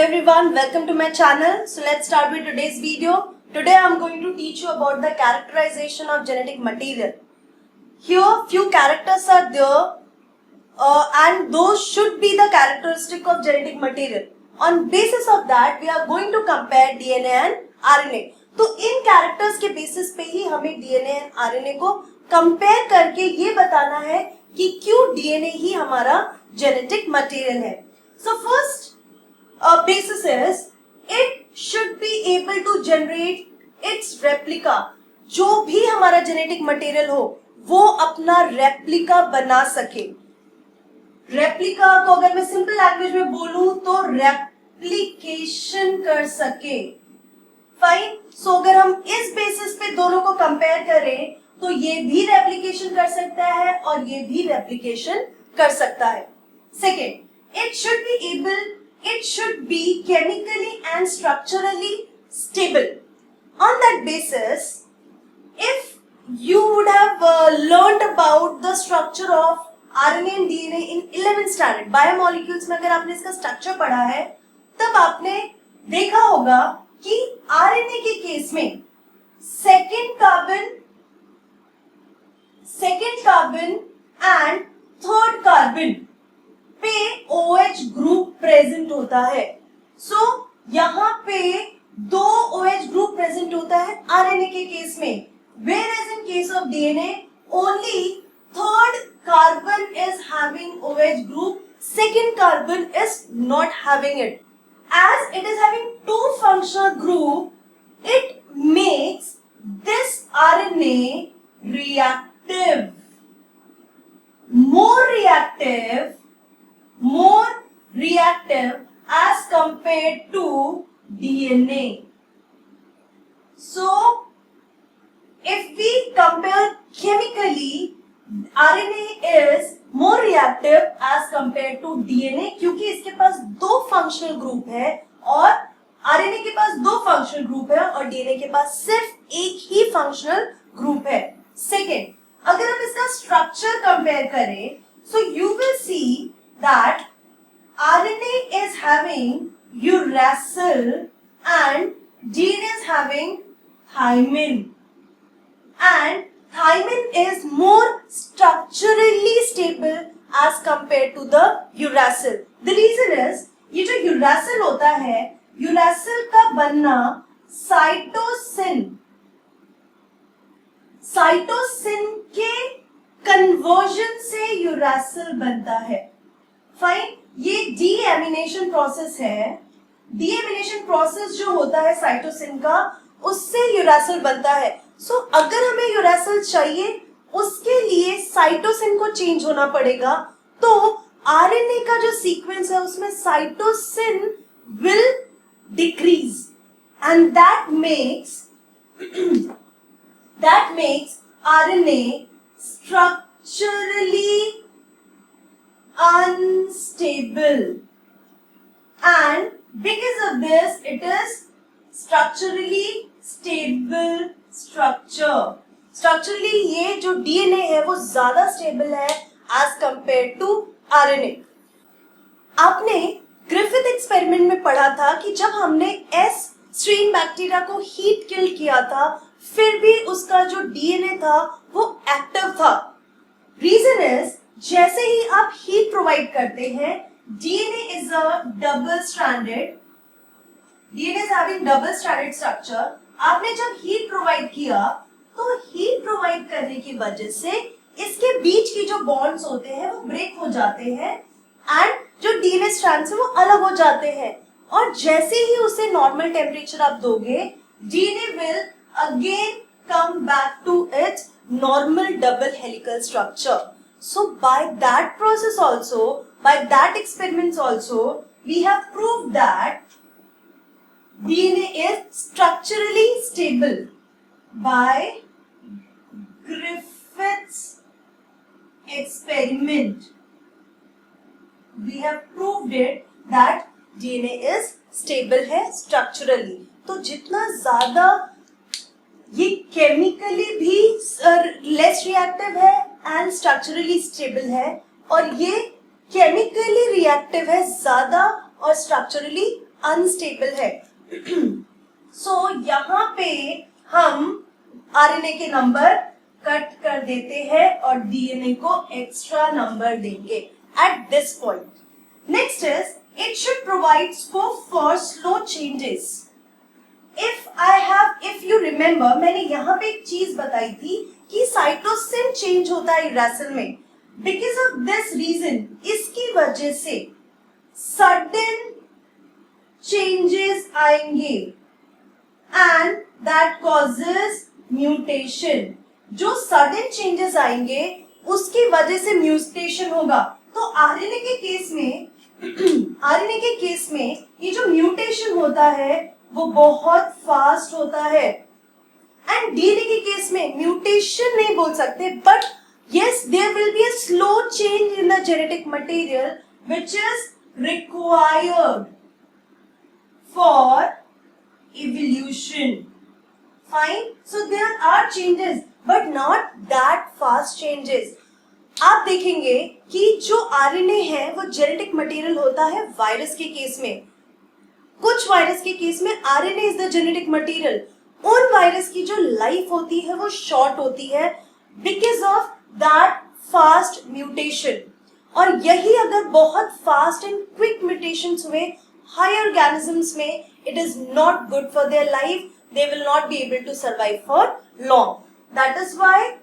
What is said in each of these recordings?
everyone, welcome to my channel. So let's start with today's video. Today I am going to teach you about the characterization of genetic material. Here few characters are there and those should be the characteristic of genetic material. On basis of that we are going to compare DNA and RNA. तो इन characters के basis पे ही हमें DNA and RNA को compare करके ये बताना है कि क्यों DNA ही हमारा जेनेटिक मटेरियल है. So first basis is it should be able to generate its replica. जो भी हमारा जेनेटिक मटेरियल हो वो अपना रेप्लिका बना सके. रेप्लिका को अगर मैं सिंपल लैंग्वेज में बोलूं तो रेप्लिकेशन कर सके. फाइन. सो अगर हम इस बेसिस पे दोनों को कंपेयर करें तो ये भी रेप्लिकेशन कर सकता है और ये भी रेप्लिकेशन कर सकता है. Second, it should be chemically and structurally stable. On that basis, if you would have learned about the structure of RNA and DNA in 11th standard, biomolecules में अगर आपने इसका स्ट्रक्चर पढ़ा है तब आपने देखा होगा कि RNA के केस में second carbon and third carbon पे OH ग्रुप प्रेजेंट होता है. सो यहाँ पे दो OH ग्रुप प्रेजेंट होता है RNA के केस में, whereas in case of DNA only third carbon is having OH group, second carbon is not having it. As it is having two functional group, it makes this RNA reactive, more reactive as compared to DNA. So, if we compare chemically, RNA is more reactive as compared to DNA क्योंकि इसके पास दो functional group है और RNA के पास दो functional group है और DNA के पास सिर्फ एक ही फंक्शनल ग्रुप है. सेकेंड, अगर हम इसका स्ट्रक्चर कंपेयर करें so you will see that RNA is having uracil and DNA is having thymine, and thymine is more structurally stable as compared to the uracil. The reason is ये जो uracil होता है, uracil का बनना cytosine के conversion से uracil बनता है. फाइन. ये डीएमिनेशन प्रोसेस है. डीएमिनेशन प्रोसेस जो होता है साइटोसिन का, उससे यूरासिल बनता है. सो अगर हमें यूरासिल चाहिए उसके लिए साइटोसिन को चेंज होना पड़ेगा. तो आरएनए का जो सीक्वेंस है उसमें cytosine will decrease and that makes RNA structurally unstable, and because of this it is structurally stable structure. Structurally ये जो DNA है वो ज्यादा स्टेबल है as compared to RNA. आपने ग्रिफिथ एक्सपेरिमेंट में पढ़ा था कि जब हमने S स्ट्रेन बैक्टीरिया को हीट किल किया था फिर भी उसका जो डीएनए था वो एक्टिव था. रीजन इज जैसे ही आप हीट प्रोवाइड करते हैं, DNA is double stranded structure. आपने जब हीट प्रोवाइड किया तो हीट प्रोवाइड करने की वजह से इसके बीच की जो बॉन्ड्स होते हैं वो ब्रेक हो जाते हैं एंड जो डीएनए स्ट्रैंड्स हैं वो अलग हो जाते हैं. और जैसे ही उसे नॉर्मल टेम्परेचर आप दोगे, DNA will again come back to its normal double helical structure. So by that process also, by that experiments also, we have proved that DNA is structurally stable. By Griffith's experiment, we have proved it that DNA is stable है structurally. तो जितना ज्यादा ये chemically भी less reactive है and structurally stable है और ये केमिकली रिएक्टिव है ज्यादा और स्ट्रक्चरली अनस्टेबल है। सो यहाँ पे हम आरएनए के नंबर कट कर देते हैं और डीएनए को एक्स्ट्रा नंबर देंगे at this point. Next is it should provide scope for slow changes. If you remember, मैंने यहाँ पे एक चीज बताई थी कि साइटोसिन चेंज होता है यूरेसिल में। बिकॉज ऑफ दिस रीजन, इसकी वजह से सडन चेंजेस आएंगे एंड दैट कॉजेस म्यूटेशन। जो सडन चेंजेस आएंगे उसकी वजह से म्यूटेशन होगा। तो आरएनए के केस में ये जो म्यूटेशन होता है वो बहुत फास्ट होता है। एंड डीएनए के केस में म्यूटेशन नहीं बोल सकते, but yes, there will be a slow change in the genetic material which is required for evolution. Fine. So there are changes, but not that fast changes. आप देखेंगे कि जो RNA है वो जेनेटिक मटेरियल होता है वायरस के case में। कुछ वायरस के केस में RNA is the genetic material. उन वायरस की जो लाइफ होती है वो शॉर्ट होती है because of that fast mutation. और यही अगर बहुत फास्ट एंड क्विक म्यूटेशंस हुए हाई ऑर्गेनिजम्स में, it is not good for their life. They will not be able to survive for long. That is why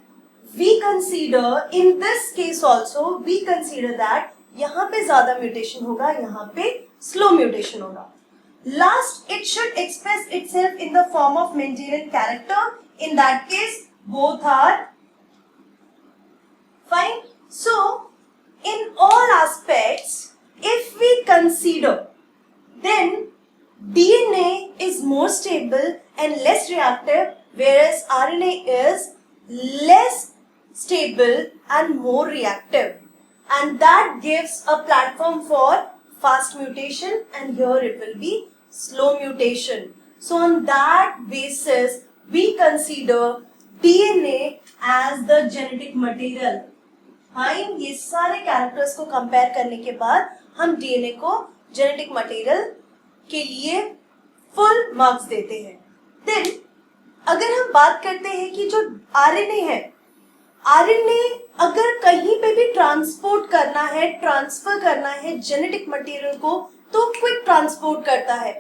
we consider in this case also we consider that यहाँ पे ज्यादा mutation होगा, यहाँ पे slow mutation होगा। Last, it should express itself in the form of Mendelian character. In that case, both are fine. So, in all aspects, if we consider, then DNA is more stable and less reactive, whereas RNA is less stable and more reactive, and that gives a platform for fast mutation, and here it will be slow mutation. So on that basis we consider DNA as the genetic material. हाँ, ये सारे characters को compare करने के बाद हम DNA को genetic material के लिए फुल मार्क्स देते हैं। देन अगर हम बात करते हैं कि जो आरएनए है, आरएनए अगर कहीं पे भी ट्रांसपोर्ट करना है, ट्रांसफर करना है जेनेटिक मटेरियल को, तो क्विक ट्रांसपोर्ट करता है।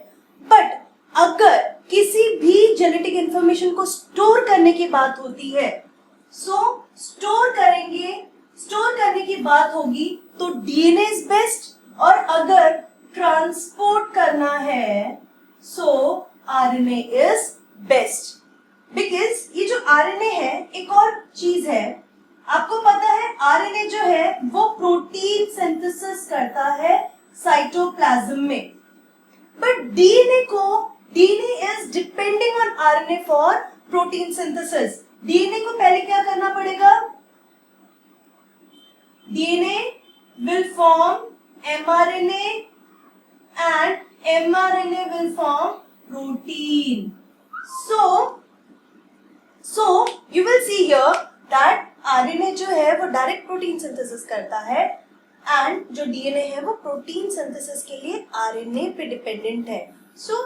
बट अगर किसी भी जेनेटिक इंफॉर्मेशन को स्टोर करने की बात होती है, सो स्टोर करने की बात होगी तो डीएनए इज बेस्ट, और अगर ट्रांसपोर्ट करना है सो आरएनए इज बेस्ट। बिकॉज ये जो आरएनए है, एक और चीज है, आपको पता है आरएनए जो है वो प्रोटीन सिंथेसिस करता है साइटोप्लाज्म में, but DNA is depending on RNA for protein synthesis. DNA को पहले क्या करना पड़ेगा? DNA will form mRNA and mRNA will form protein. So you will see here that RNA जो है वो डायरेक्ट प्रोटीन सिंथेसिस करता है, एंड जो डीएनए है वो प्रोटीन सिंथेसिस के लिए आरएनए पे डिपेंडेंट है। सो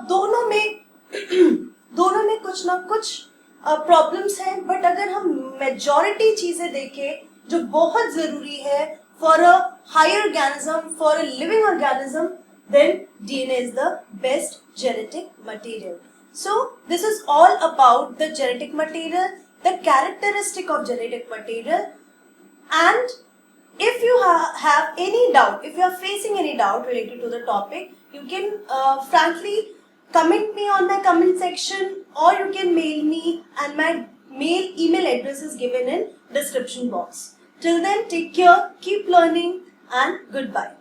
दोनों में कुछ ना कुछ प्रॉब्लम्स हैं, बट अगर हम मेजॉरिटी चीजें देखें जो बहुत जरूरी है for a higher organism, for a living organism, then DNA is the best genetic material. So this is all about the genetic material, the characteristic of genetic material, and if you have any doubt, if you are facing any doubt related to the topic, you can frankly comment me on my comment section, or you can mail me, and my email address is given in description box. Till then, take care, keep learning, and goodbye.